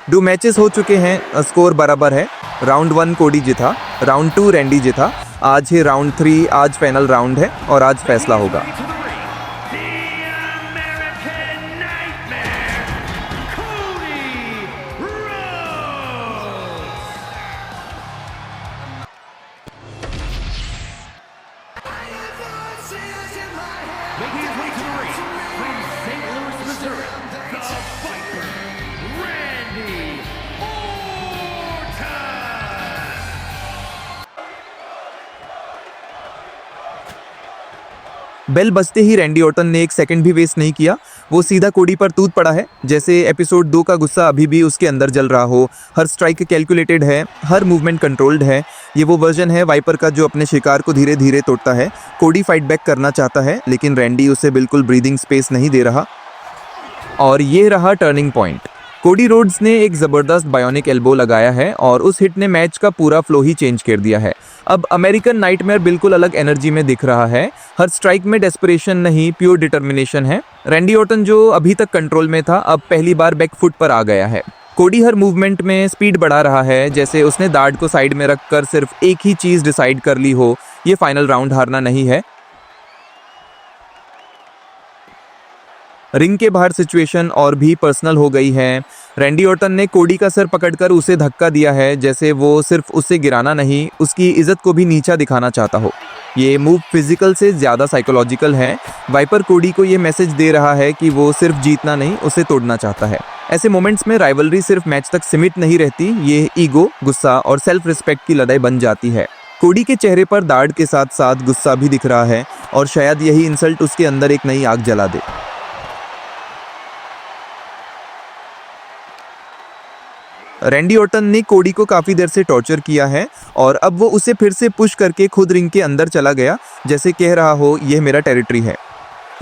दो मैचेस हो चुके हैं, स्कोर बराबर है। राउंड 1 कोडी जीता, राउंड 2 रैंडी जीता। आज है राउंड 3, आज फाइनल राउंड है और आज फैसला होगा। Making his way to the ring from St. Louis, Missouri, the Viper, Randy Orton. Bell बजते ही रैंडी ऑर्टन ने एक सेकंड भी वेस्ट नहीं किया। वो सीधा कोडी पर तूत पड़ा है, जैसे एपिसोड 2 का गुस्सा अभी भी उसके अंदर जल रहा हो। हर स्ट्राइक कैलकुलेटेड है, हर मूवमेंट कंट्रोल्ड है। ये वो वर्जन है वाइपर का जो अपने शिकार को धीरे धीरे तोड़ता है। कोडी फाइट बैक करना चाहता है, लेकिन रैंडी उसे बिल्कुल ब्रीदिंग स्पेस नहीं दे रहा। और ये रहा टर्निंग पॉइंट। कोडी रोड्स ने एक ज़बरदस्त बायोनिक एल्बो लगाया है और उस हिट ने मैच का पूरा फ्लो ही चेंज कर दिया है। अब अमेरिकन नाइटमेयर बिल्कुल अलग एनर्जी में दिख रहा है। हर स्ट्राइक में डेस्परेशन नहीं, प्योर डिटर्मिनेशन है। रैंडी ऑर्टन जो अभी तक कंट्रोल में था, अब पहली बार बैक फुट पर आ गया है। कोडी हर मूवमेंट में स्पीड बढ़ा रहा है, जैसे उसने दाढ़ को साइड में रखकर सिर्फ एक ही चीज़ डिसाइड कर ली हो, ये फाइनल राउंड हारना नहीं है। रिंग के बाहर सिचुएशन और भी पर्सनल हो गई है। रैंडी ऑर्टन ने कोडी का सर पकड़कर उसे धक्का दिया है, जैसे वो सिर्फ उसे गिराना नहीं, उसकी इज्जत को भी नीचा दिखाना चाहता हो। ये मूव फिजिकल से ज़्यादा साइकोलॉजिकल है। वाइपर कोडी को ये मैसेज दे रहा है कि वो सिर्फ जीतना नहीं, उसे तोड़ना चाहता है। ऐसे मोमेंट्स में राइवलरी सिर्फ मैच तक सीमित नहीं रहती, ये ईगो, गुस्सा और सेल्फ रिस्पेक्ट की लड़ाई बन जाती है। कोडी के चेहरे पर दाढ़ के साथ साथ गुस्सा भी दिख रहा है और शायद यही इंसल्ट उसके अंदर एक नई आग जला दे। रैंडी ऑर्टन ने कोडी को काफ़ी देर से टॉर्चर किया है और अब वो उसे फिर से पुश करके खुद रिंग के अंदर चला गया, जैसे कह रहा हो यह मेरा टेरिटरी है।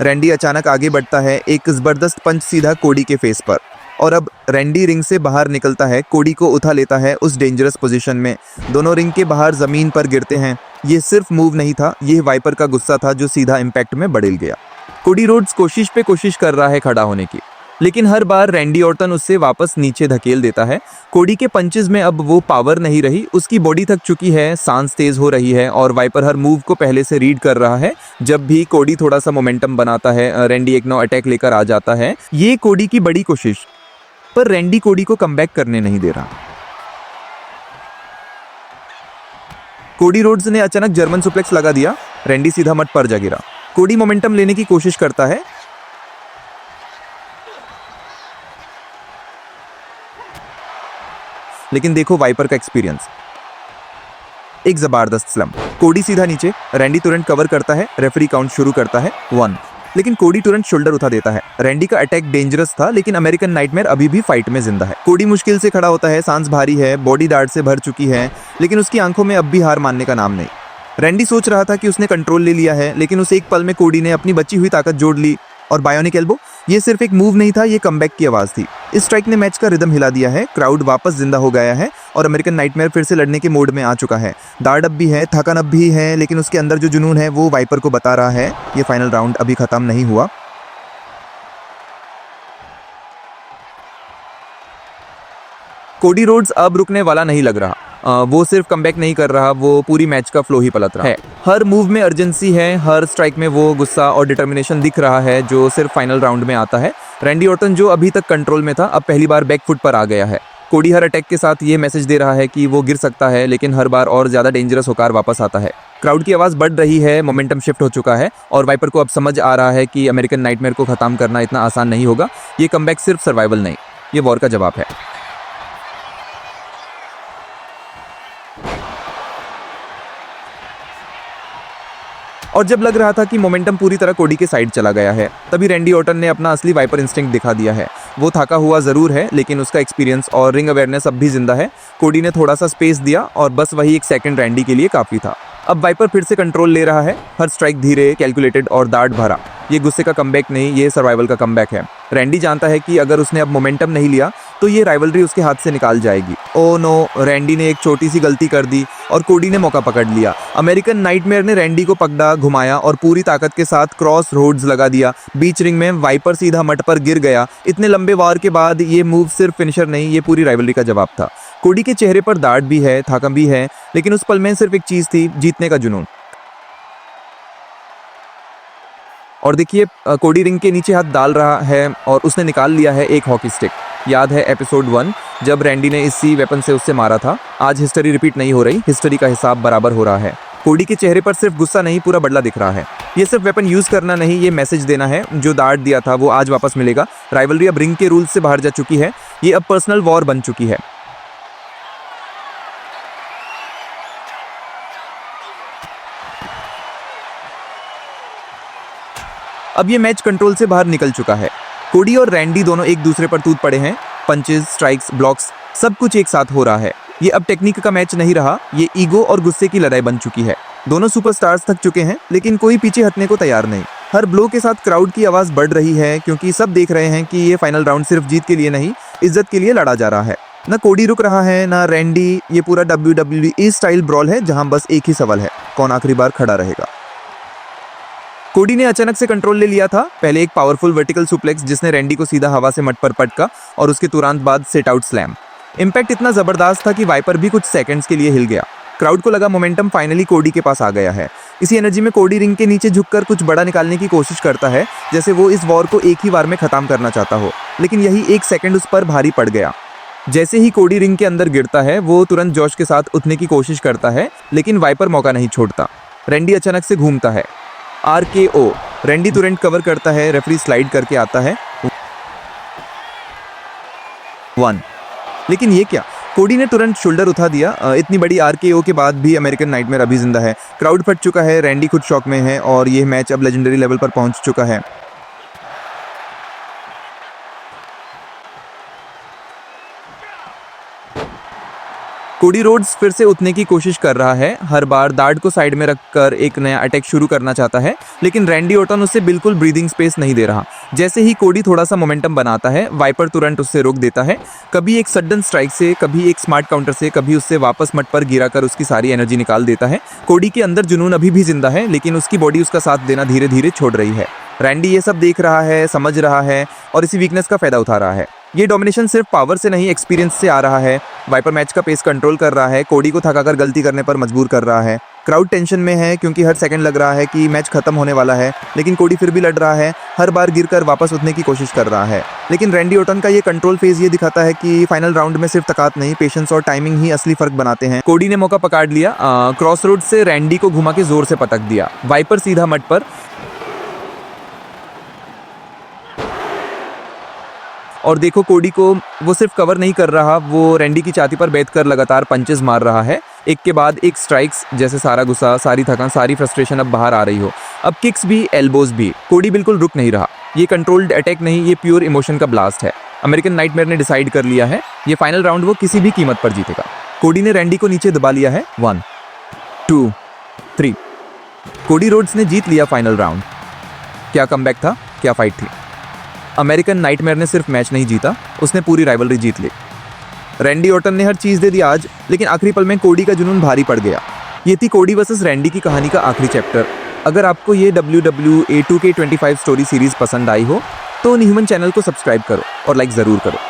रैंडी अचानक आगे बढ़ता है, एक ज़बरदस्त पंच सीधा कोडी के फेस पर, और अब रैंडी रिंग से बाहर निकलता है, कोडी को उठा लेता है उस डेंजरस पोजीशन में। दोनों रिंग के बाहर ज़मीन पर गिरते हैं। ये सिर्फ मूव नहीं था, ये वाइपर का गुस्सा था जो सीधा इम्पैक्ट में बदल गया। कोडी रोड्स कोशिश पे कोशिश कर रहा है खड़ा होने की, लेकिन हर बार रैंडी ऑर्टन उससे वापस नीचे धकेल देता है। कोडी के पंचेस में अब वो पावर नहीं रही, उसकी बॉडी थक चुकी है, सांस तेज हो रही है और वाइपर हर मूव को पहले से रीड कर रहा है। जब भी कोडी थोड़ा सा मोमेंटम बनाता है, रैंडी एक नौ अटैक लेकर आ जाता है। ये कोडी की बड़ी कोशिश, पर रैंडी कोडी को कमबैक करने नहीं दे रहा। कोडी रोड्स ने अचानक जर्मन सुप्लेक्स लगा दिया, रैंडी सीधा मट पर जा गिरा। कोडी मोमेंटम लेने की कोशिश करता है, लेकिन देखो वाइपर का एक्सपीरियंस, एक जबरदस्त स्लम। कोडी सीधा नीचे, रैंडी तुरंत कवर करता है, रेफरी काउंट शुरू करता है 1, लेकिन कोडी तुरंत शोल्डर उठा देता है। रैंडी का अटैक डेंजरस था, लेकिन अमेरिकन नाइटमेयर अभी भी फाइट में जिंदा है। कोडी मुश्किल से खड़ा होता है, सांस भारी है, बॉडी दाढ़ से भर चुकी है, लेकिन उसकी आंखों में अब भी हार मानने का नाम नहीं। रैंडी सोच रहा था कि उसने कंट्रोल ले लिया है, लेकिन उसे एक पल में कोडी ने अपनी बची हुई ताकत जोड़ ली और बायोनिक एल्बो, ये सिर्फ एक मूव नहीं था, ये कमबैक की आवाज़ थी। इस स्ट्राइक ने मैच का रिदम हिला दिया है, क्राउड वापस जिंदा हो गया है और अमेरिकन नाइटमेयर फिर से लड़ने के मोड में आ चुका है। दाढ़ अब भी है, थकान अब भी है, लेकिन उसके अंदर जो जुनून है वो वाइपर को बता रहा है ये फाइनल राउंड अभी खत्म नहीं हुआ। कोडी रोड्स अब रुकने वाला नहीं लग रहा। वो सिर्फ कमबैक नहीं कर रहा, वो पूरी मैच का फ्लो ही पलट रहा है। हर मूव में अर्जेंसी है, हर स्ट्राइक में वो गुस्सा और डिटर्मिनेशन दिख रहा है जो सिर्फ फाइनल राउंड में आता है। रैंडी ऑर्टन जो अभी तक कंट्रोल में था, अब पहली बार बैक फुट पर आ गया है। कोडी हर अटैक के साथ ये मैसेज दे रहा है कि वो गिर सकता है, लेकिन हर बार और ज़्यादा डेंजरस होकर वापस आता है। क्राउड की आवाज़ बढ़ रही है, मोमेंटम शिफ्ट हो चुका है और वाइपर को अब समझ आ रहा है कि अमेरिकन नाइटमेयर को ख़त्म करना इतना आसान नहीं होगा। ये कमबैक सिर्फ सर्वाइवल नहीं, ये वॉर का जवाब है। और जब लग रहा था कि मोमेंटम पूरी तरह कोडी के साइड चला गया है, तभी रैंडी ऑर्टन ने अपना असली वाइपर इंस्टिंक्ट दिखा दिया है। वो थका हुआ ज़रूर है, लेकिन उसका एक्सपीरियंस और रिंग अवेयरनेस अब भी जिंदा है। कोडी ने थोड़ा सा स्पेस दिया और बस वही एक सेकंड रैंडी के लिए काफ़ी था। अब वाइपर फिर से कंट्रोल ले रहा है, हर स्ट्राइक धीरे, कैलकुलेटेड और दार्ड भरा। ये गुस्से का कमबैक नहीं, ये सर्वाइवल का कमबैक है। रैंडी जानता है कि अगर उसने अब मोमेंटम नहीं लिया तो ये राइवलरी उसके हाथ से निकाल जाएगी। ओ नो, रैंडी ने एक छोटी सी गलती कर दी और कोडी ने मौका पकड़ लिया। अमेरिकन नाइटमेयर ने रैंडी को पकड़ा, घुमाया और पूरी ताकत के साथ क्रॉस रोड्स लगा दिया। बीच रिंग में वाइपर सीधा मट पर गिर गया। इतने लंबे वार के बाद ये मूव सिर्फ फिनिशर नहीं, ये पूरी राइवलरी का जवाब था। कोडी के चेहरे पर दाढ़ भी है, थकान भी है, लेकिन उस पल में सिर्फ एक चीज थी, जीतने का जुनून। और देखिए, कोडी रिंग के नीचे हाथ डाल रहा है और उसने निकाल लिया है एक हॉकी स्टिक। याद है एपिसोड 1 जब रैंडी ने इसी वेपन से उससे मारा था। आज हिस्ट्री रिपीट नहीं हो रही, हिस्ट्री का हिसाब बराबर हो रहा है। कोडी के चेहरे पर सिर्फ गुस्सा नहीं, पूरा बदला दिख रहा है। ये सिर्फ वेपन यूज करना नहीं, ये मैसेज देना है, जो दार्ड दिया था वो आज वापस मिलेगा। राइवलरी अब रिंग के रूल्स से बाहर जा चुकी है, ये अब पर्सनल वॉर बन चुकी है। अब ये मैच कंट्रोल से बाहर निकल चुका है। कोडी और रैंडी दोनों एक दूसरे पर टूट पड़े हैं। पंचेस, स्ट्राइक्स, ब्लॉक्स सब कुछ एक साथ हो रहा है। ये अब टेक्निक का मैच नहीं रहा, ये ईगो और गुस्से की लड़ाई बन चुकी है। दोनों सुपरस्टार्स थक चुके हैं, लेकिन कोई पीछे हटने को तैयार नहीं। हर ब्लो के साथ क्राउड की आवाज बढ़ रही है, क्योंकि सब देख रहे हैं कि ये फाइनल राउंड सिर्फ जीत के लिए नहीं, इज्जत के लिए लड़ा जा रहा है। ना कोडी रुक रहा है, ना रैंडी। ये पूरा WWE स्टाइल ब्रॉल है, जहां बस एक ही सवाल है, कौन आखिरी बार खड़ा रहेगा। कोडी ने अचानक से कंट्रोल ले लिया था। पहले एक पावरफुल वर्टिकल सुप्लेक्स जिसने रैंडी को सीधा हवा से मट पर पटका, और उसके तुरंत बाद सेट आउट स्लैम। इम्पैक्ट इतना जबरदस्त था कि वाइपर भी कुछ सेकंड्स के लिए हिल गया। क्राउड को लगा मोमेंटम फाइनली कोडी के पास आ गया है। इसी एनर्जी में कोडी रिंग के नीचे झुककर कुछ बड़ा निकालने की कोशिश करता है, जैसे वो इस वॉर को एक ही बार में खत्म करना चाहता हो। लेकिन यही एक सेकंड उस पर भारी पड़ गया। जैसे ही कोडी रिंग के अंदर गिरता है, वो तुरंत जोश के साथ उठने की कोशिश करता है, लेकिन वाइपर मौका नहीं छोड़ता। रैंडी अचानक से घूमता है, RKO। रैंडी तुरंत कवर करता है, रेफरी स्लाइड करके आता है 1। लेकिन ये क्या, कोडी ने तुरंत शोल्डर उठा दिया। इतनी बड़ी RKO के बाद भी अमेरिकन नाइटमेयर अभी जिंदा है। क्राउड फट चुका है, रैंडी खुद शॉक में है और ये मैच अब लेजेंडरी लेवल पर पहुंच चुका है। कोडी रोड्स फिर से उठने की कोशिश कर रहा है, हर बार दार्ड को साइड में रखकर एक नया अटैक शुरू करना चाहता है, लेकिन रैंडी ऑर्टन उससे बिल्कुल ब्रीदिंग स्पेस नहीं दे रहा। जैसे ही कोडी थोड़ा सा मोमेंटम बनाता है, वाइपर तुरंत उससे रोक देता है, कभी एक सडन स्ट्राइक से, कभी एक स्मार्ट काउंटर से, कभी उससे वापस मट पर गिराकर उसकी सारी एनर्जी निकाल देता है। कोडी के अंदर जुनून अभी भी जिंदा है, लेकिन उसकी बॉडी उसका साथ देना धीरे धीरे छोड़ रही है। रैंडी ये सब देख रहा है, समझ रहा है और इसी वीकनेस का फायदा उठा रहा है। ये डोमिनेशन सिर्फ पावर से नहीं, एक्सपीरियंस से आ रहा है। वाइपर मैच का पेस कंट्रोल कर रहा है, कोडी को थकाकर गलती करने पर मजबूर कर रहा है। क्राउड टेंशन में है, क्योंकि हर सेकंड लग रहा है कि मैच खत्म होने वाला है, लेकिन कोडी फिर भी लड़ रहा है, हर बार गिरकर वापस उठने की कोशिश कर रहा है। लेकिन रैंडी ऑर्टन का ये कंट्रोल फेज ये दिखाता है कि फाइनल राउंड में सिर्फ ताकत नहीं, पेशेंस और टाइमिंग ही असली फर्क बनाते हैं। कोडी ने मौका पकड़ लिया, क्रॉस रोड से रैंडी को घुमा के जोर से पटक दिया। वाइपर सीधा मट पर, और देखो कोडी को वो सिर्फ कवर नहीं कर रहा, वो रैंडी की छाती पर बैठ कर लगातार पंचेस मार रहा है, एक के बाद एक स्ट्राइक्स, जैसे सारा गुस्सा, सारी थकान, सारी फ्रस्ट्रेशन अब बाहर आ रही हो। अब किक्स भी, एल्बोज भी। कोडी बिल्कुल रुक नहीं रहा। ये कंट्रोल्ड अटैक नहीं, ये प्योर इमोशन का ब्लास्ट है। अमेरिकन नाइटमेयर ने डिसाइड कर लिया है, ये फाइनल राउंड वो किसी भी कीमत पर जीतेगा। कोडी ने रैंडी को नीचे दबा लिया है। 1 2 3। कोडी रोड्स ने जीत लिया फाइनल राउंड। क्या कमबैक था, क्या फाइट थी। अमेरिकन नाइटमेयर ने सिर्फ मैच नहीं जीता, उसने पूरी राइवलरी जीत ली। रैंडी ऑर्टन ने हर चीज़ दे दी आज, लेकिन आखिरी पल में कोडी का जुनून भारी पड़ गया। ये थी कोडी वर्सेस रैंडी की कहानी का आखिरी चैप्टर। अगर आपको ये WWE 2K25 स्टोरी सीरीज पसंद आई हो, तो न्यूमन चैनल को सब्सक्राइब करो और लाइक ज़रूर करो।